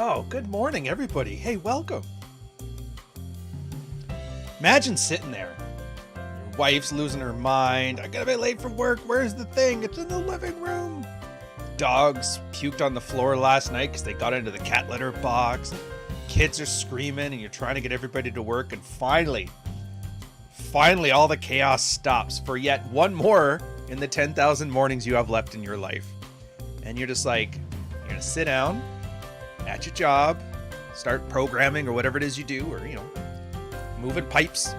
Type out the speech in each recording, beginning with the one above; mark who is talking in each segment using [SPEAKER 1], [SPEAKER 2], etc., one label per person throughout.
[SPEAKER 1] Oh, good morning, everybody. Hey, welcome. Imagine sitting there. Your wife's losing her mind. I gotta be late for work. Where's the thing? It's in the living room. Dogs puked on the floor last night because they got into the cat litter box. Kids are screaming, and you're trying to get everybody to work. And finally, all the chaos stops for yet one more in the 10,000 mornings you have left in your life. And you're just like, you're gonna sit down at your job, start programming or whatever it is you do, or, moving pipes.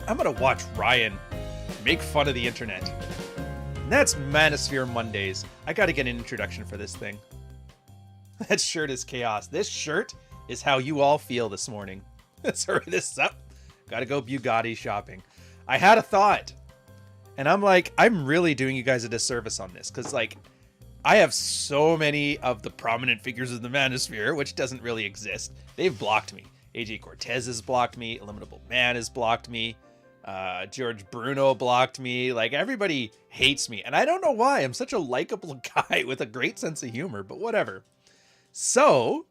[SPEAKER 1] I'm going to watch Ryan make fun of the internet. And that's Manosphere Mondays. I got to get an introduction for this thing. That shirt is chaos. This shirt is how you all feel this morning. Let's hurry this up. Got to go Bugatti shopping. I had a thought. And I'm like, I'm really doing you guys a disservice on this. Because, I have so many of the prominent figures of the Manosphere, which doesn't really exist. They've blocked me. AJ Cortez has blocked me. Eliminable Man has blocked me. George Bruno blocked me. Everybody hates me. And I don't know why. I'm such a likable guy with a great sense of humor, but whatever. So,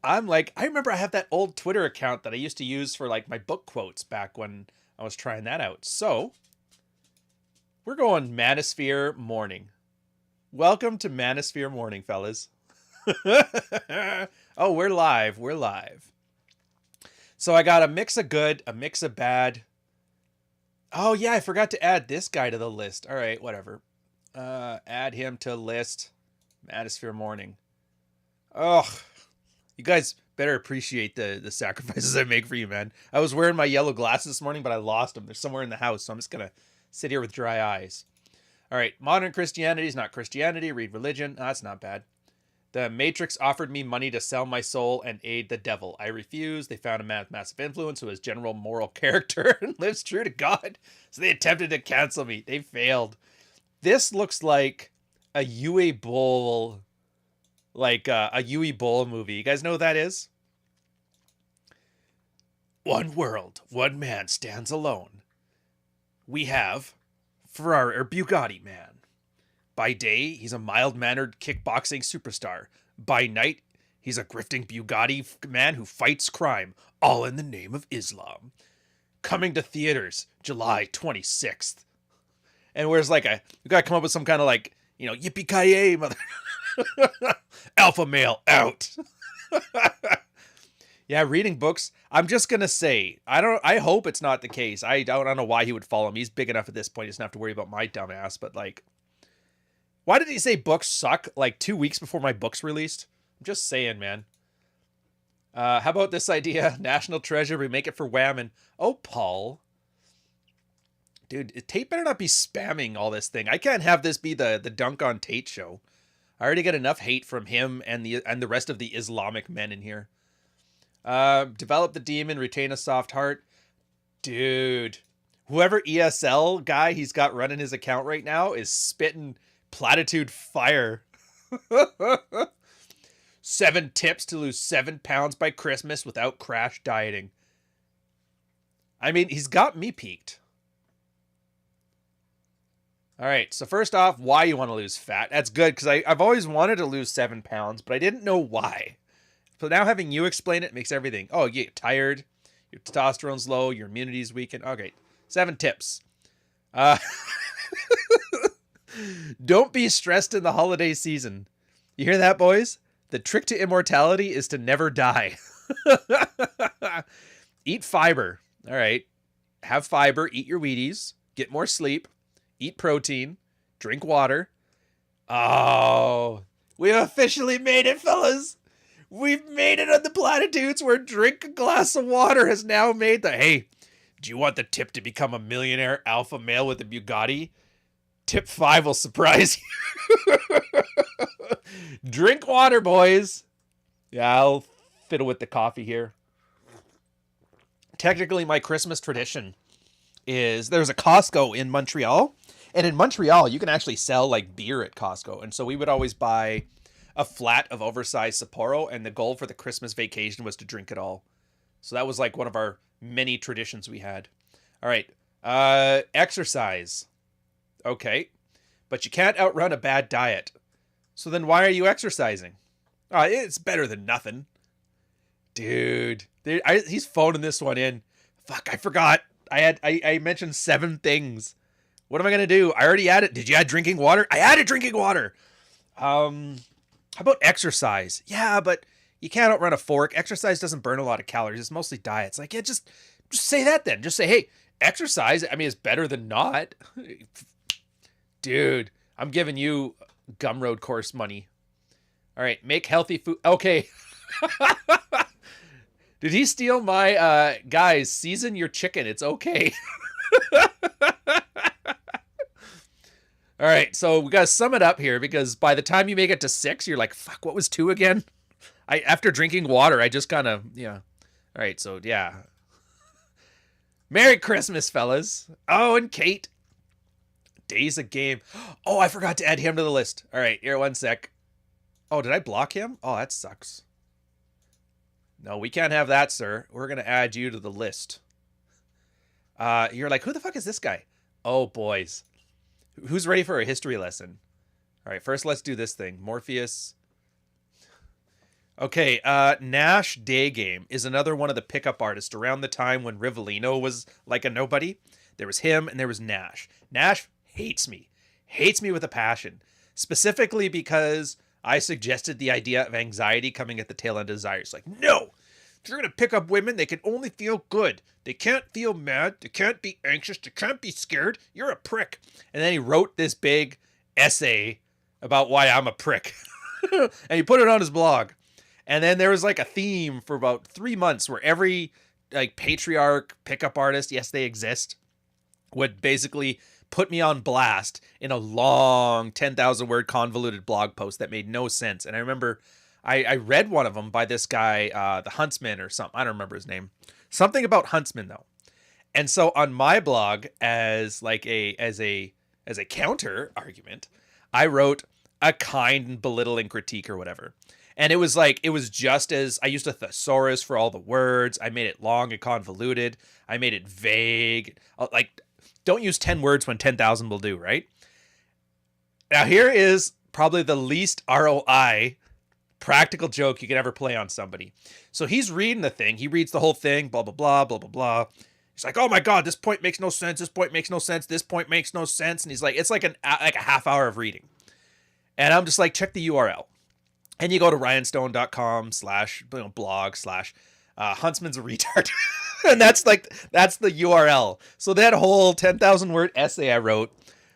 [SPEAKER 1] I'm like, I remember I have that old Twitter account that I used to use for, my book quotes back when I was trying that out. So, we're going Manosphere Morning. Welcome to Manosphere Morning, fellas. Oh, we're live. We're live. So I got a mix of good, a mix of bad. Oh, yeah, I forgot to add this guy to the list. All right, whatever. Add him to list. Manosphere Morning. Oh, you guys better appreciate the sacrifices I make for you, man. I was wearing my yellow glasses this morning, but I lost them. They're somewhere in the house, so I'm just going to sit here with dry eyes. All right, modern Christianity is not Christianity. Read religion. Oh, that's not bad. The Matrix offered me money to sell my soul and aid the devil. I refused. They found a man with massive influence who has general moral character and lives true to God. So they attempted to cancel me. They failed. This looks like a Yue Bowl, a Yue Bowl movie. You guys know what that is? One world, one man stands alone. We have Ferrari or Bugatti Man. By day, he's a mild-mannered kickboxing superstar. By night, he's a grifting Bugatti man who fights crime, all in the name of Islam. Coming to theaters, July 26th. And where's we gotta come up with some kind of yippee-ki-yay, mother. Alpha male out. Yeah, reading books. I'm just gonna say, I hope it's not the case. I don't know why he would follow me. He's big enough at this point. He doesn't have to worry about my dumb ass. But why did he say books suck 2 weeks before my book's released? I'm just saying, man. How about this idea? National Treasure, we make it for Whammon. Oh, Paul. Dude, Tate better not be spamming all this thing. I can't have this be the Dunk on Tate show. I already get enough hate from him and the rest of the Islamic men in here. Develop the demon, retain a soft heart. Dude, whoever ESL guy he's got running his account right now is spitting platitude fire. 7 tips to lose 7 pounds by Christmas without crash dieting. I mean, he's got me peaked. All right, so first off, why you want to lose fat. That's good, because I've always wanted to lose 7 pounds, but I didn't know why. So now having you explain it makes everything. Oh, you get tired, your testosterone's low, your immunity's weakened. Okay, 7 tips. Don't be stressed in the holiday season. You hear that, boys? The trick to immortality is to never die. Eat fiber. All right. Have fiber. Eat your Wheaties. Get more sleep. Eat protein. Drink water. Oh, we officially made it, fellas. We've made it on the platitudes where drink a glass of water has now made the, hey, do you want the tip to become a millionaire alpha male with a Bugatti? Tip 5 will surprise you. Drink water, boys. Yeah, I'll fiddle with the coffee here. Technically, my Christmas tradition is there's a Costco in Montreal. And in Montreal, you can actually sell beer at Costco. And so we would always buy a flat of oversized Sapporo, and the goal for the Christmas vacation was to drink it all. So that was one of our many traditions we had. All right. Exercise. Okay. But you can't outrun a bad diet. So then why are you exercising? It's better than nothing. Dude, he's phoning this one in. Fuck, I forgot. I mentioned 7 things. What am I gonna do? I already added. Did you add drinking water? I added drinking water. How about exercise? Yeah, but you can't outrun a fork. Exercise doesn't burn a lot of calories. It's mostly diets. Like, yeah, just say that then. Just say, hey, exercise. I mean, it's better than not. Dude, I'm giving you Gumroad course money. All right, make healthy food. Okay. Did he steal my guys? Season your chicken. It's okay. All right, so we got to sum it up here because by the time you make it to 6, you're like, fuck, what was 2 again? After drinking water, I just kind of, yeah. All right, so yeah. Merry Christmas, fellas. Oh, and Kate. Days a game. Oh, I forgot to add him to the list. All right, here, one sec. Oh, did I block him? Oh, that sucks. No, we can't have that, sir. We're going to add you to the list. You're like, who the fuck is this guy? Oh, boys. Who's ready for a history lesson? All right, first let's do this thing. Morpheus. Okay, Nash Day Game is another one of the pickup artists around the time when Rivellino was like a nobody. There was him and there was Nash. Nash hates me with a passion, specifically because I suggested the idea of anxiety coming at the tail end of desire. It's like, no, if you're going to pick up women, they can only feel good. They can't feel mad. They can't be anxious. They can't be scared. You're a prick. And then he wrote this big essay about why I'm a prick. And he put it on his blog. And then there was like a theme for about 3 months where every like patriarch pickup artist, yes, they exist, would basically put me on blast in a long 10,000 word convoluted blog post that made no sense. And I remember I read one of them by this guy, the Huntsman or something. I don't remember his name. Something about Huntsman though. And so on my blog, as a counter argument, I wrote a kind and belittling critique or whatever. And it was just as I used a thesaurus for all the words. I made it long and convoluted. I made it vague. Like, don't use 10 words when 10,000 will do, right? Now here is probably the least ROI practical joke you could ever play on somebody. So he's reading the thing. He reads the whole thing, blah, blah, blah, blah, blah, blah. He's like, oh my God, this point makes no sense. This point makes no sense. This point makes no sense. And he's like, it's like a half hour of reading. And I'm just like, check the URL. And you go to ryanstone.com/blog/Huntsman's a retard. And that's the URL. So that whole 10,000 word essay I wrote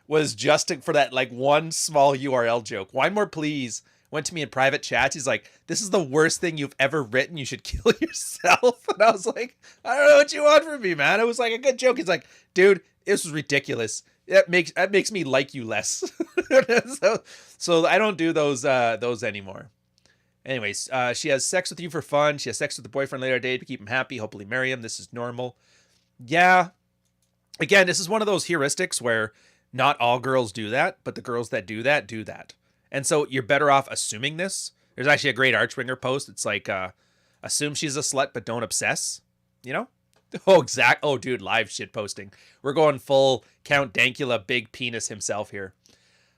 [SPEAKER 1] was just for that like one small URL joke. Wine More Please went to me in private chats. He's like, this is the worst thing you've ever written. You should kill yourself. And I was like, I don't know what you want from me, man. It was like a good joke. He's like, dude, this was ridiculous. That makes me like you less. so I don't do those anymore. Anyways, she has sex with you for fun. She has sex with the boyfriend later today to keep him happy. Hopefully marry him. This is normal. Yeah. Again, this is one of those heuristics where not all girls do that, but the girls that do that do that. And so you're better off assuming this. There's actually a great Archwinger post. It's like, assume she's a slut, but don't obsess. You know? Oh, dude, live shit posting. We're going full Count Dankula, big penis himself here.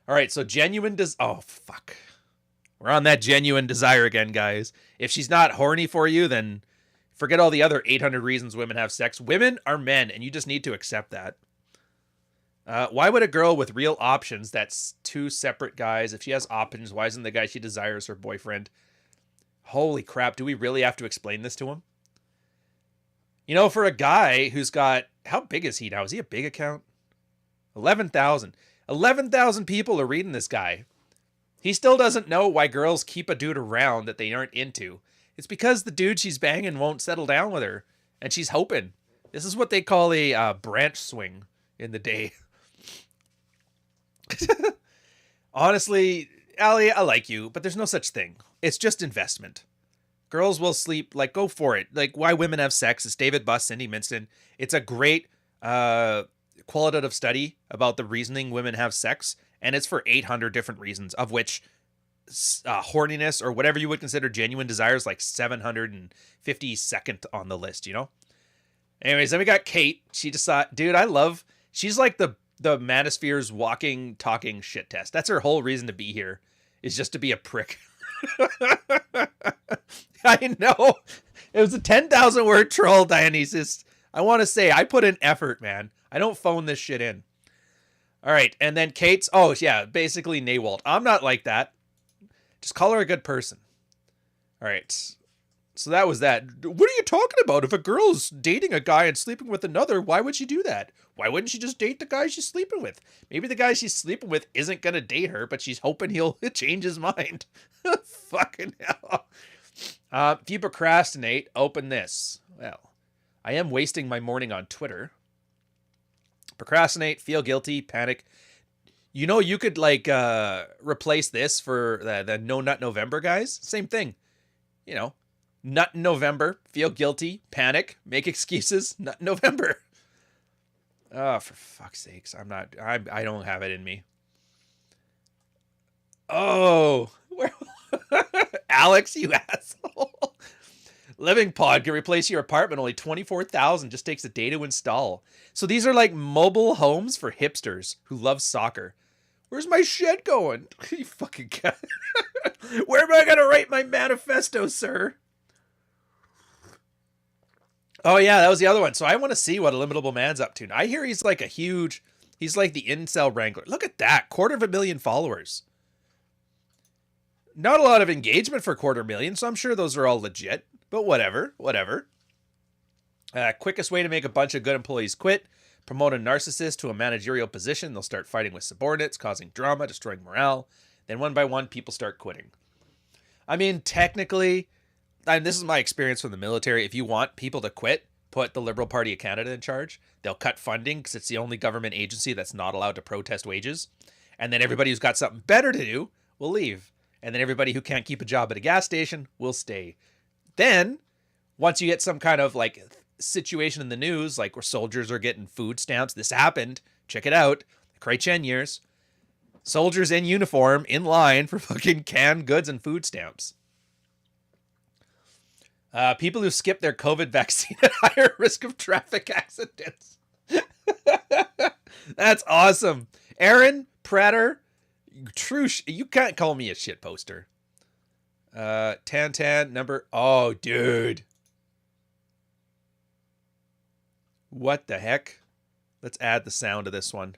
[SPEAKER 1] All right, so genuine oh, fuck. We're on that genuine desire again, guys. If she's not horny for you, then forget all the other 800 reasons women have sex. Women are men, and you just need to accept that. Why would a girl with real options, that's 2 separate guys, if she has options, why isn't the guy she desires her boyfriend? Holy crap, do we really have to explain this to him? You know, for a guy who's got, how big is he now? Is he a big account? 11,000. 11,000 people are reading this guy. He still doesn't know why girls keep a dude around that they aren't into. It's because the dude she's banging won't settle down with her, and she's hoping. This is what they call a branch swing in the day. Honestly, Allie, I like you, but there's no such thing. It's just investment. Girls will sleep, like, go for it. Like, why women have sex. It's David Buss, Cindy Minston. It's a great qualitative study about the reasoning women have sex, and it's for 800 different reasons, of which horniness or whatever you would consider genuine desire is like 752nd on the list, you know? Anyways, then we got Kate. She decided, dude, she's like the Manosphere's walking, talking shit test. That's her whole reason to be here, is just to be a prick. I know. It was a 10,000 word troll, Dionysus. I want to say, I put in effort, man. I don't phone this shit in. All right, and then Kate's, oh, yeah, basically Nawalt. I'm not like that. Just call her a good person. All right. So that was that. What are you talking about? If a girl's dating a guy and sleeping with another, why would she do that? Why wouldn't she just date the guy she's sleeping with? Maybe the guy she's sleeping with isn't going to date her, but she's hoping he'll change his mind. Fucking hell. If you procrastinate, open this. Well, I am wasting my morning on Twitter. Procrastinate, feel guilty, panic. You know, you could like replace this for the No Nut November guys. Same thing. You know, Nut in November, feel guilty, panic, make excuses, Nut in November. Oh, for fuck's sakes. I don't have it in me. Oh, Alex, you asshole. Living Pod can replace your apartment. Only $24,000. Just takes a day to install. So these are like mobile homes for hipsters who love soccer. Where's my shed going? You fucking cat. Where am I going to write my manifesto, sir? Oh, yeah, that was the other one. So I want to see what Illimitable Man's up to. I hear he's like he's like the incel wrangler. Look at that. 250,000 followers. Not a lot of engagement for 250,000, so I'm sure those are all legit. But whatever. Quickest way to make a bunch of good employees quit. Promote a narcissist to a managerial position. They'll start fighting with subordinates, causing drama, destroying morale. Then one by one, people start quitting. I mean, technically, and this is my experience from the military. If you want people to quit, put the Liberal Party of Canada in charge. They'll cut funding because it's the only government agency that's not allowed to protest wages. And then everybody who's got something better to do will leave. And then everybody who can't keep a job at a gas station will stay. Then, once you get some kind of like situation in the news, like where soldiers are getting food stamps, this happened. Check it out. Krai-Chen years. Soldiers in uniform, in line for fucking canned goods and food stamps. People who skip their COVID vaccine at higher risk of traffic accidents. That's awesome. Aaron Prater, you can't call me a shit poster. Tan number. Oh, dude. What the heck? Let's add the sound to this one.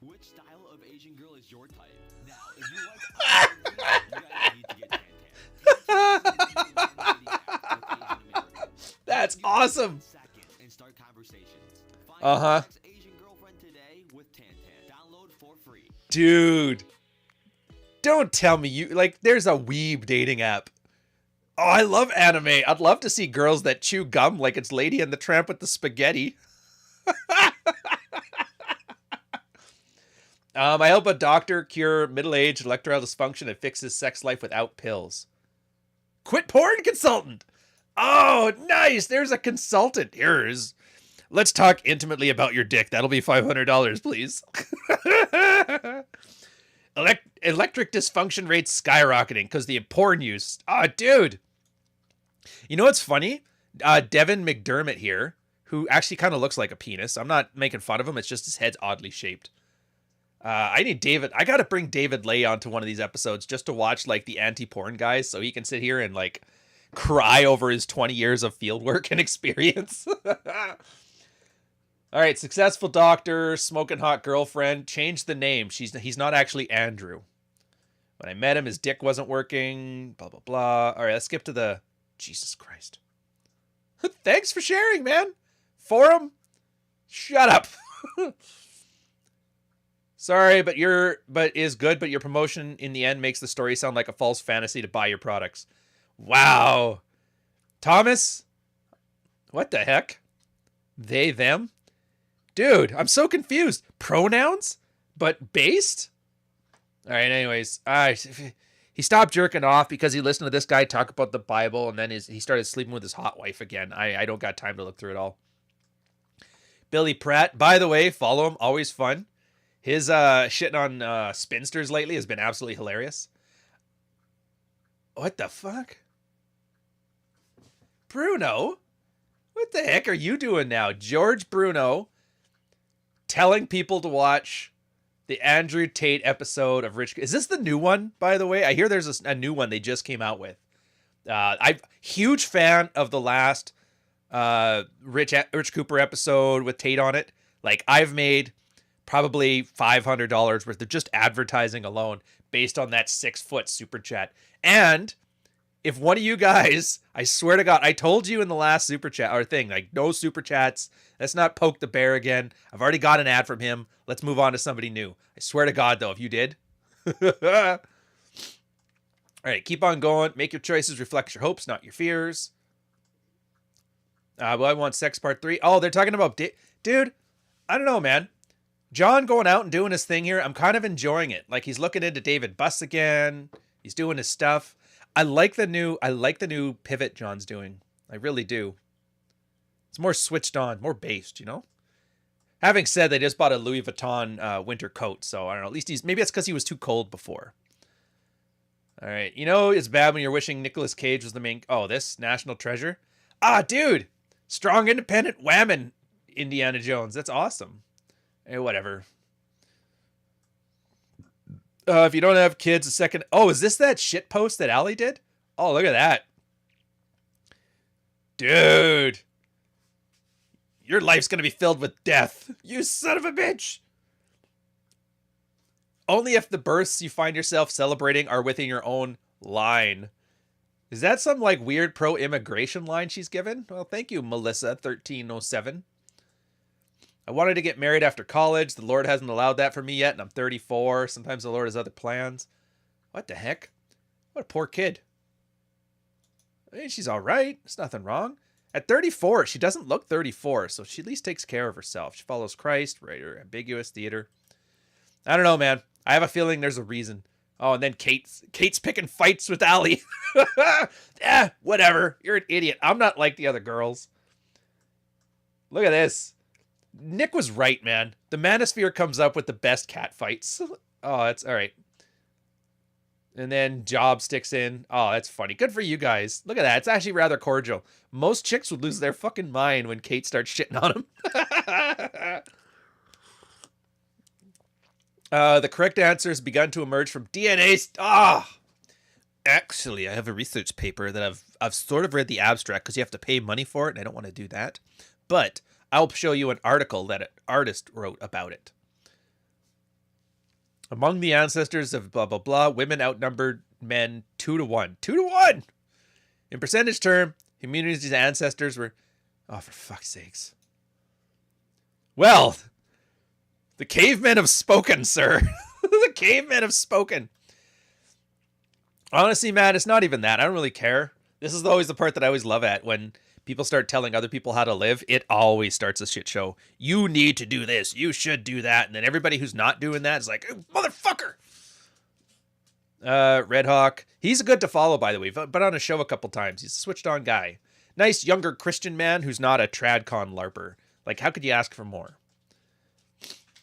[SPEAKER 2] Which style of Asian girl is your type? Now, if you like, you guys need to get
[SPEAKER 1] That's awesome.
[SPEAKER 2] And start conversations.
[SPEAKER 1] Uh-huh.
[SPEAKER 2] Asian girlfriend today with Tantan. Download for free.
[SPEAKER 1] Dude. Don't tell me you like there's a weeb dating app. Oh, I love anime. I'd love to see girls that chew gum like it's Lady and the Tramp with the spaghetti. I help a doctor cure middle-aged erectile dysfunction and fix his sex life without pills. Quit porn consultant. Oh, nice. There's a consultant. Here's. Let's talk intimately about your dick. That'll be $500, please. Electric dysfunction rates skyrocketing because the porn use. Oh, dude. You know what's funny? Devin McDermott here, who actually kind of looks like a penis. I'm not making fun of him. It's just his head's oddly shaped. I got to bring David Lay onto one of these episodes just to watch like the anti-porn guys so he can sit here and like cry over his 20 years of field work and experience. All right, successful doctor, smoking hot girlfriend, changed the name. He's not actually Andrew. When I met him, his dick wasn't working, blah, blah, blah. All right, let's skip to the... Jesus Christ. Thanks for sharing, man. Forum? Shut up. Sorry, but your promotion in the end makes the story sound like a false fantasy to buy your products. Wow. Thomas? What the heck? They, them? Dude, I'm so confused. Pronouns? But based? All right, anyways. He stopped jerking off because he listened to this guy talk about the Bible, and then he started sleeping with his hot wife again. I don't got time to look through it all. Billy Pratt, by the way, follow him. Always fun. His shitting on spinsters lately has been absolutely hilarious. What the fuck? Bruno? What the heck are you doing now? George Bruno telling people to watch The Andrew Tate episode of Rich. Is this the new one, by the way? I hear there's a new one they just came out with. I'm huge fan of the last Rich Cooper episode with Tate on it. Like, I've made probably $500 worth of just advertising alone based on that 6-foot super chat. And if one of you guys, I swear to God, I told you in the last super chat or thing, like, no super chats. Let's not poke the bear again. I've already got an ad from him. Let's move on to somebody new. I swear to God, though, if you did. All right, keep on going. Make your choices reflect your hopes, not your fears. Well, I want sex part 3. Oh, they're talking about... Dude, I don't know, man. John going out and doing his thing here, I'm kind of enjoying it. Like, he's looking into David Buss again. He's doing his stuff. I like the new pivot John's doing. I really do. It's more switched on, more based, you know? Having said, they just bought a Louis Vuitton winter coat, so I don't know. At least maybe that's because he was too cold before. All right. You know, it's bad when you're wishing Nicolas Cage was the main... Oh, this National Treasure? Ah, dude! Strong, independent whammon Indiana Jones. That's awesome. Hey, whatever. If you don't have kids, a second... Oh, is this that shit post that Allie did? Oh, look at that. Dude. Your life's going to be filled with death. You son of a bitch. Only if the births you find yourself celebrating are within your own line. Is that some like weird pro-immigration line she's given? Well, thank you, Melissa1307. I wanted to get married after college. The Lord hasn't allowed that for me yet, and I'm 34. Sometimes the Lord has other plans. What the heck? What a poor kid. Hey, she's all right. There's nothing wrong. At 34, she doesn't look 34, so she at least takes care of herself. She follows Christ, writer, ambiguous theater. I don't know, man. I have a feeling there's a reason. Oh, and then Kate's picking fights with Allie. Whatever. You're an idiot. I'm not like the other girls. Look at this. Nick was right, man. The Manosphere comes up with the best cat fights. Oh, that's all right. And then Job sticks in. Oh, that's funny. Good for you guys. Look at that. It's actually rather cordial. Most chicks would lose their fucking mind when Kate starts shitting on them. The correct answer has begun to emerge from DNA. Actually, I have a research paper that I've sort of read the abstract because you have to pay money for it, and I don't want to do that. But I'll show you an article that an artist wrote about it. Among the ancestors of blah, blah, blah, women outnumbered men 2 to 1. 2 to 1! In percentage term, humanity's ancestors were... Oh, for fuck's sakes. Well, the cavemen have spoken, sir. The cavemen have spoken. Honestly, man, it's not even that. I don't really care. This is always the part that I always love at when people start telling other people how to live. It always starts a shit show. You need to do this. You should do that. And then everybody who's not doing that is like, oh, motherfucker. Red Hawk. He's good to follow, by the way, but on a show a couple times. He's a switched on guy. Nice younger Christian man who's not a tradcon LARPer. Like, how could you ask for more?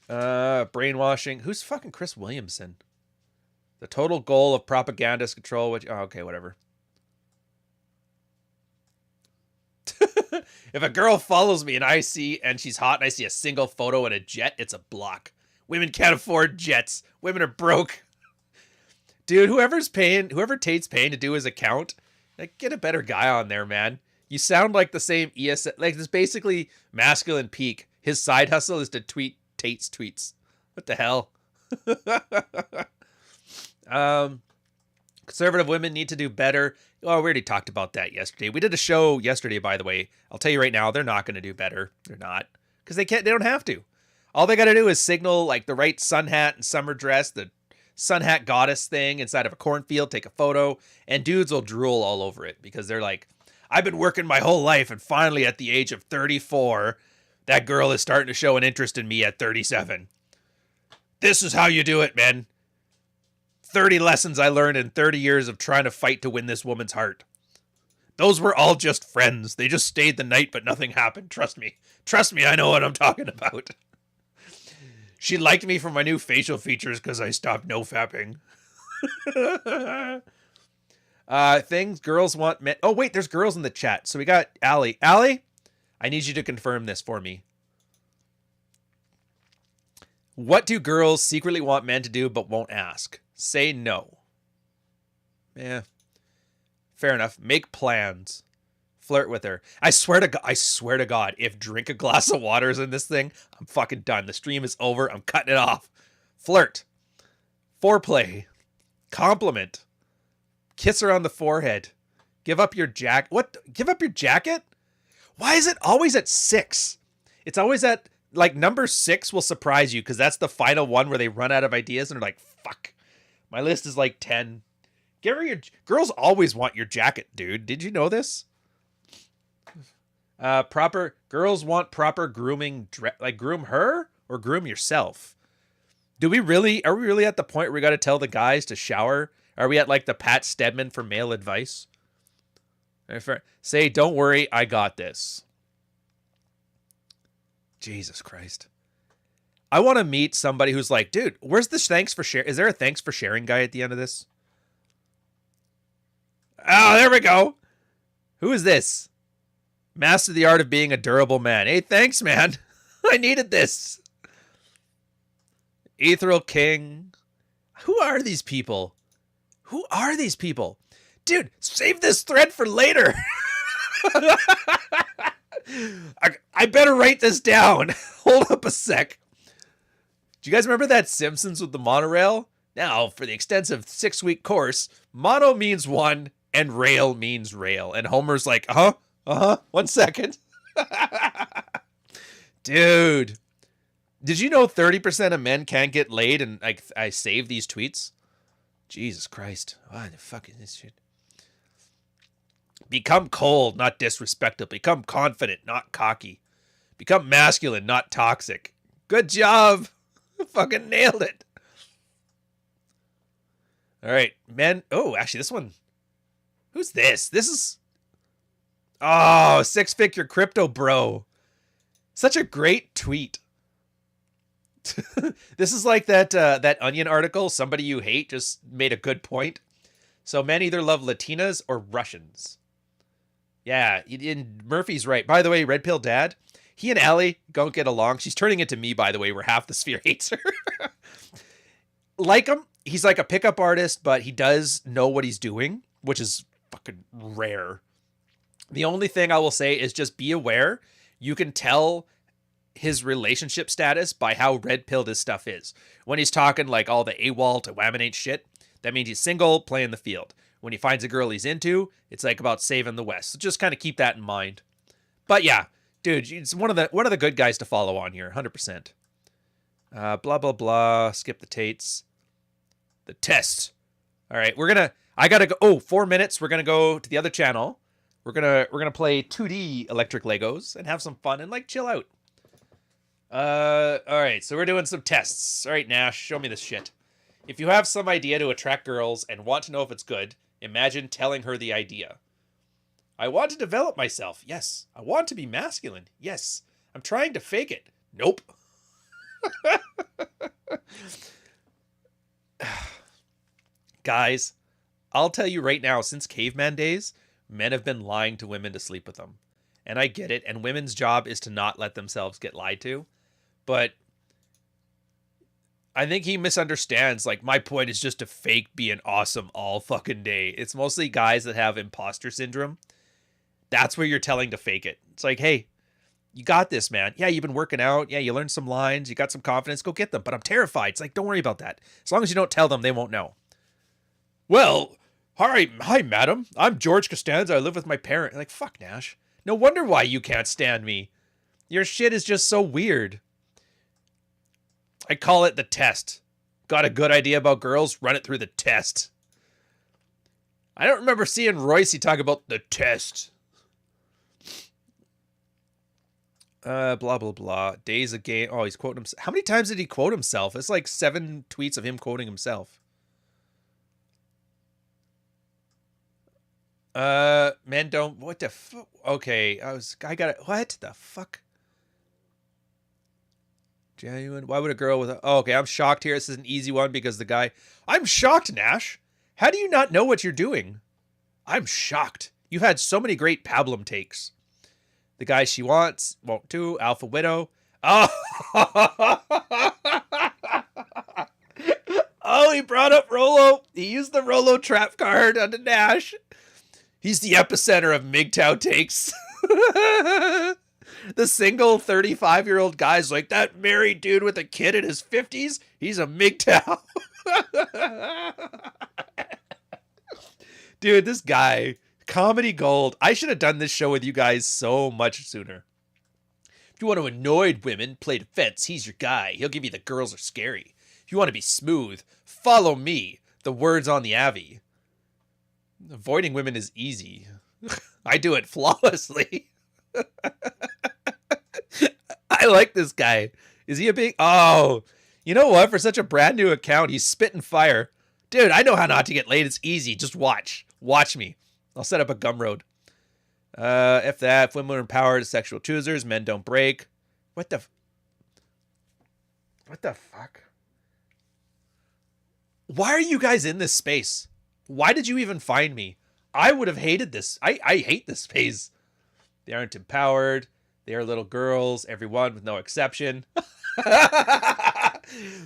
[SPEAKER 1] Brainwashing. Who's fucking Chris Williamson? The total goal of propagandist control, which... Oh, okay, whatever. If a girl follows me and she's hot and I see a single photo in a jet, it's a block. Women can't afford jets. Women are broke. Dude, whoever Tate's paying to do his account, like, get a better guy on there, man. You sound like the same ES... Like, this basically masculine peak. His side hustle is to tweet Tate's tweets. What the hell? Conservative women need to do better. Oh, we already talked about that yesterday. We did a show yesterday, by the way. I'll tell you right now, they're not going to do better. They're not. Because they don't have to. All they got to do is signal like the right sun hat and summer dress, the sun hat goddess thing inside of a cornfield, take a photo, and dudes will drool all over it because they're like, I've been working my whole life, and finally at the age of 34, that girl is starting to show an interest in me at 37. This is how you do it, man. 30 lessons I learned in 30 years of trying to fight to win this woman's heart. Those were all just friends. They just stayed the night, but nothing happened. Trust me. Trust me, I know what I'm talking about. She liked me for my new facial features because I stopped no-fapping. Things girls want men... Oh, wait, there's girls in the chat. So we got Allie. Allie, I need you to confirm this for me. What do girls secretly want men to do but won't ask? Say no. Yeah. Fair enough. Make plans. Flirt with her. I swear to God, if drink a glass of water is in this thing, I'm fucking done. The stream is over. I'm cutting it off. Flirt. Foreplay. Compliment. Kiss her on the forehead. Give up your jacket. What? Give up your jacket? Why is it always at 6? It's always at, like, number 6 will surprise you because that's the final one where they run out of ideas and they're like, fuck. My list is like 10. Give her your... Girls always want your jacket, dude. Did you know this? Girls want proper grooming, like groom her or groom yourself. Are we really at the point where we got to tell the guys to shower? Are we at like the Pat Stedman for male advice? Say, don't worry, I got this. Jesus Christ. I want to meet somebody who's like, dude, where's the thanks for share? Is there a thanks for sharing guy at the end of this? Oh, there we go. Who is this? Master the art of being a durable man. Hey, thanks, man. I needed this. Ethereal King. Who are these people? Who are these people? Dude, save this thread for later. I better write this down. Hold up a sec. Do you guys remember that Simpsons with the monorail? Now, for the extensive 6-week course, mono means one and rail means rail. And Homer's like, 1 second. Dude. Did you know 30% of men can't get laid and I save these tweets? Jesus Christ. Why the fuck is this shit? Become cold, not disrespectful. Become confident, not cocky. Become masculine, not toxic. Good job. Fucking nailed it. All right, men. Oh, actually, this one. Who's this? This is... Oh, 6-figure crypto bro. Such a great tweet. This is like that Onion article, somebody you hate just made a good point. So men either love Latinas or Russians. Yeah, Murphy's right. By the way, Red Pill Dad, he and Allie don't get along. She's turning into me, by the way, where half the sphere hates her. Like him, he's like a pickup artist, but he does know what he's doing, which is fucking rare. The only thing I will say is just be aware. You can tell his relationship status by how red-pilled his stuff is. When he's talking like all the AWOL to Waminate shit, that means he's single, playing the field. When he finds a girl he's into, it's like about saving the West. So just kind of keep that in mind. But yeah, dude, it's one of the good guys to follow on here, 100%. Blah, blah, blah. Skip the Tates. The test. All right, I gotta go. Oh, 4 minutes. We're gonna go to the other channel. We're gonna play 2D electric Legos and have some fun and like chill out. All right, so we're doing some tests. All right, Nash, show me this shit. If you have some idea to attract girls and want to know if it's good, imagine telling her the idea. I want to develop myself. Yes. I want to be masculine. Yes. I'm trying to fake it. Nope. Guys, I'll tell you right now, since caveman days, men have been lying to women to sleep with them. And I get it, and women's job is to not let themselves get lied to. But I think he misunderstands. Like, my point is just to fake being awesome all fucking day. It's mostly guys that have imposter syndrome. That's where you're telling to fake it. It's like, hey, you got this, man. Yeah, you've been working out. Yeah, you learned some lines. You got some confidence. Go get them. But I'm terrified. It's like, don't worry about that. As long as you don't tell them, they won't know. Well, hi, madam. I'm George Costanza. I live with my parent. Like, fuck, Nash. No wonder why you can't stand me. Your shit is just so weird. I call it the test. Got a good idea about girls? Run it through the test. I don't remember seeing Royce talk about the test. Blah, blah, blah. Days a game. Oh, he's quoting himself. How many times did he quote himself? It's like 7 tweets of him quoting himself. Men don't... What the fuck? Okay, I got it. What the fuck? Genuine. Why would a girl with a... Oh, okay, I'm shocked here. This is an easy one because the guy... I'm shocked, Nash. How do you not know what you're doing? I'm shocked. You've had so many great pablum takes. The guy she wants, won't do. Alpha Widow. Oh, oh, he brought up Rolo. He used the Rolo trap card on the Nash. He's the epicenter of MGTOW takes. The single 35-year-old guy's like, that married dude with a kid in his 50s, he's a MGTOW. Dude, this guy, comedy gold. I should have done this show with you guys so much sooner. If you want to annoy women, play defense, he's your guy. He'll give you the girls are scary. If you want to be smooth, follow me. The words on the Avi. Avoiding women is easy. I do it flawlessly. I like this guy. Is he a big... Oh, you know what? For such a brand new account, he's spitting fire. Dude, I know how not to get laid. It's easy. Just watch. Watch me. I'll set up a gum road. If that. If women are empowered as sexual choosers, men don't break. What the fuck? Why are you guys in this space? Why did you even find me? I would have hated this. I hate this space. They aren't empowered. They are little girls. Everyone with no exception.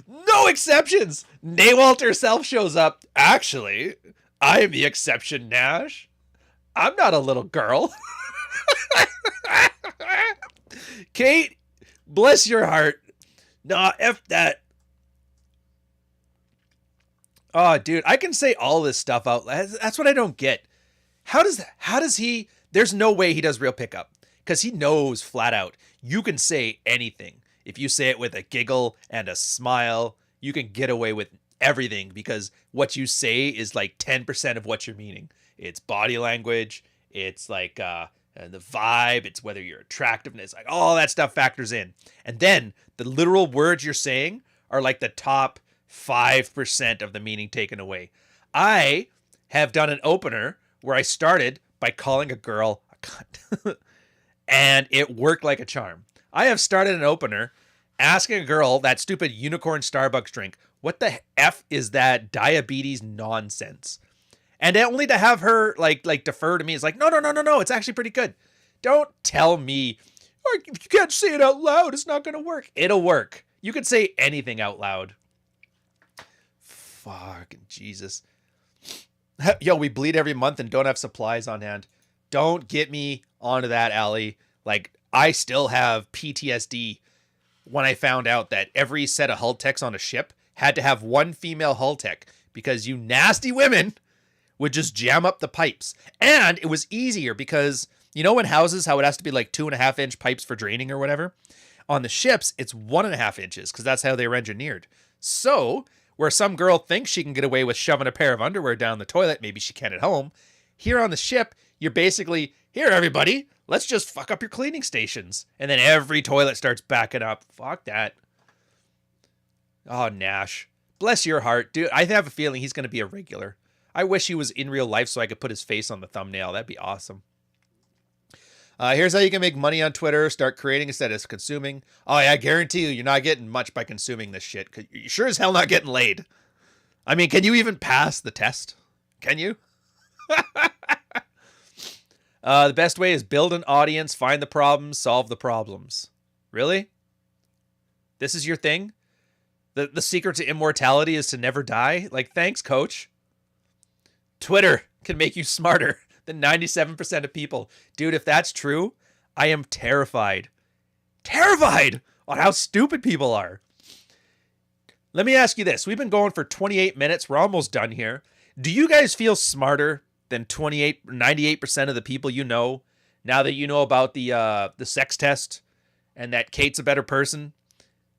[SPEAKER 1] No exceptions. Naywalt herself shows up. Actually, I am the exception, Nash. I'm not a little girl. Kate, bless your heart. Nah, F that. Oh, dude, I can say all this stuff out. That's what I don't get. How does he, there's no way he does real pickup. Because he knows flat out, you can say anything. If you say it with a giggle and a smile, you can get away with everything because what you say is like 10% of what you're meaning. It's body language. It's like the vibe. It's whether your attractiveness, like all that stuff factors in. And then the literal words you're saying are like the top 5% of the meaning taken away. I have done an opener where I started by calling a girl a cunt. And it worked like a charm. I have started an opener asking a girl that stupid unicorn Starbucks drink, what the F is that diabetes nonsense? And only to have her like defer to me is like, no, it's actually pretty good. Don't tell me, oh, you can't say it out loud. It's not going to work. It'll work. You can say anything out loud. Fucking Jesus. Yo, we bleed every month and don't have supplies on hand. Don't get me onto that, Allie. Like, I still have PTSD when I found out that every set of hull techs on a ship had to have one female hull tech because you nasty women would just jam up the pipes. And it was easier because, you know, in houses, how it has to be like 2.5-inch pipes for draining or whatever? On the ships, it's 1.5 inches because that's how they were engineered. So, where some girl thinks she can get away with shoving a pair of underwear down the toilet, maybe she can at home, here on the ship, you're basically, here, everybody, let's just fuck up your cleaning stations. And then every toilet starts backing up. Fuck that. Oh, Nash. Bless your heart. Dude, I have a feeling he's going to be a regular. I wish he was in real life so I could put his face on the thumbnail. That'd be awesome. Here's how you can make money on Twitter. Start creating instead of consuming. Oh, yeah, I guarantee you're not getting much by consuming this shit. You're sure as hell not getting laid. I mean, can you even pass the test? Can you? The best way is build an audience, find the problems, solve the problems. Really? This is your thing? The secret to immortality is to never die? Like, thanks, coach. Twitter can make you smarter than 97% of people. Dude, if that's true, I am terrified. Terrified on how stupid people are. Let me ask you this. We've been going for 28 minutes. We're almost done here. Do you guys feel smarter than 98% of the people you know now that you know about the sex test and that Kate's a better person?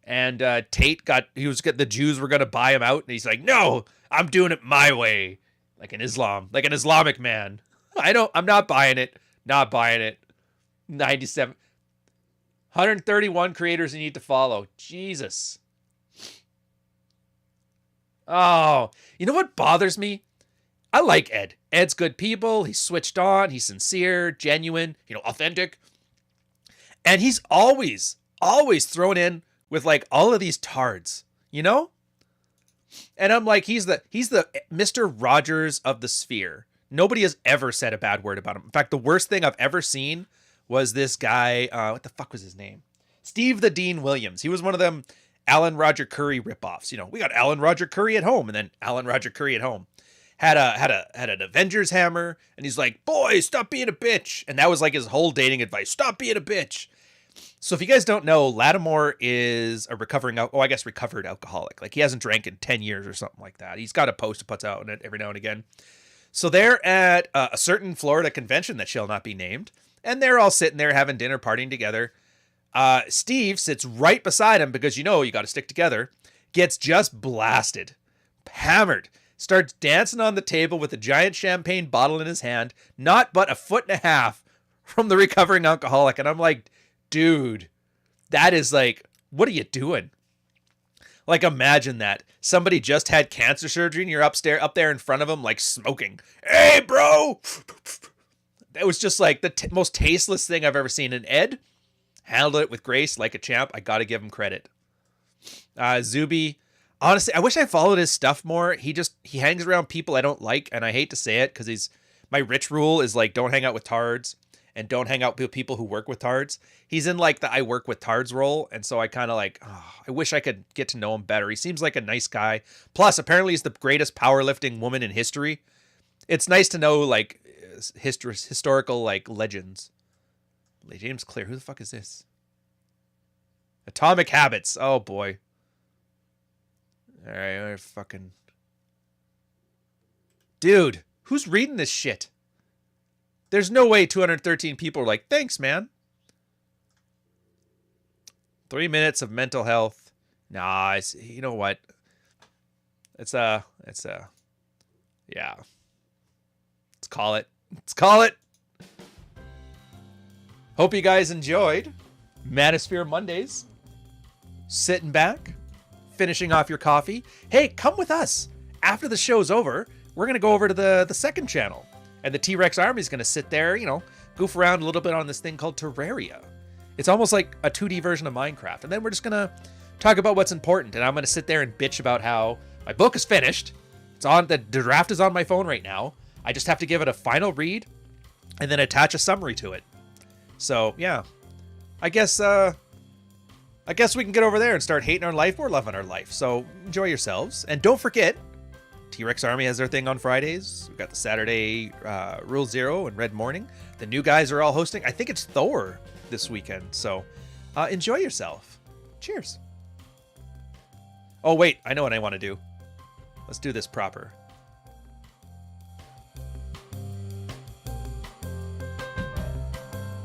[SPEAKER 1] And Tate the Jews were going to buy him out. And he's like, no, I'm doing it my way. Like an Islamic man. I'm not buying it. Not buying it. 97. 131 creators you need to follow. Jesus. Oh, you know what bothers me? I like Ed. Ed's good people. He's switched on. He's sincere, genuine, authentic. And he's always thrown in with like all of these tards, And I'm like, he's the Mr. Rogers of the sphere. Nobody has ever said a bad word about him. In fact, the worst thing I've ever seen was this guy. What the fuck was his name? Steve the Dean Williams. He was one of them Alan Roger Curry ripoffs. You know, we got Alan Roger Curry at home, and then Alan Roger Curry at home. Had an Avengers hammer, and he's like, "Boy, stop being a bitch." And that was like his whole dating advice: stop being a bitch. So if you guys don't know, Lattimore is a recovered alcoholic. Like he hasn't drank in 10 years or something like that. He's got a post he puts out in it every now and again. So they're at a certain Florida convention that shall not be named, and they're all sitting there having dinner, partying together. Steve sits right beside him because you got to stick together. Gets just blasted, hammered. Starts dancing on the table with a giant champagne bottle in his hand, not but a foot and a half from the recovering alcoholic. And I'm like, dude, that is like, what are you doing? Like, imagine that. Somebody just had cancer surgery and you're up there in front of them, like smoking. Hey, bro! That was just like the most tasteless thing I've ever seen. And Ed handled it with grace like a champ. I got to give him credit. Zuby. Honestly, I wish I followed his stuff more. He hangs around people I don't like, and I hate to say it because my rich rule is like don't hang out with tards and don't hang out with people who work with tards. He's in like the I work with tards role, and so I kind of like, I wish I could get to know him better. He seems like a nice guy. Plus, apparently he's the greatest powerlifting woman in history. It's nice to know like historical like legends. James Clear, who the fuck is this? Atomic Habits. Oh boy. All right, fucking... Dude, who's reading this shit? There's no way 213 people are like, thanks, man. 3 minutes of mental health. Nah, you know what? Yeah. Let's call it. Let's call it. Hope you guys enjoyed Manosphere Mondays. Sitting back. Finishing off your coffee. Hey, come with us. After the show's over, we're going to go over to the second channel. And the T-Rex Army is going to sit there, goof around a little bit on this thing called Terraria. It's almost like a 2D version of Minecraft. And then we're just going to talk about what's important. And I'm going to sit there and bitch about how my book is finished. The draft is on my phone right now. I just have to give it a final read and then attach a summary to it. So, yeah. I guess we can get over there and start hating our life or loving our life. So enjoy yourselves. And don't forget, T-Rex Army has their thing on Fridays. We've got the Saturday Rule Zero and Red Morning. The new guys are all hosting. I think it's Thor this weekend. So enjoy yourself. Cheers. Oh, wait. I know what I want to do. Let's do this proper.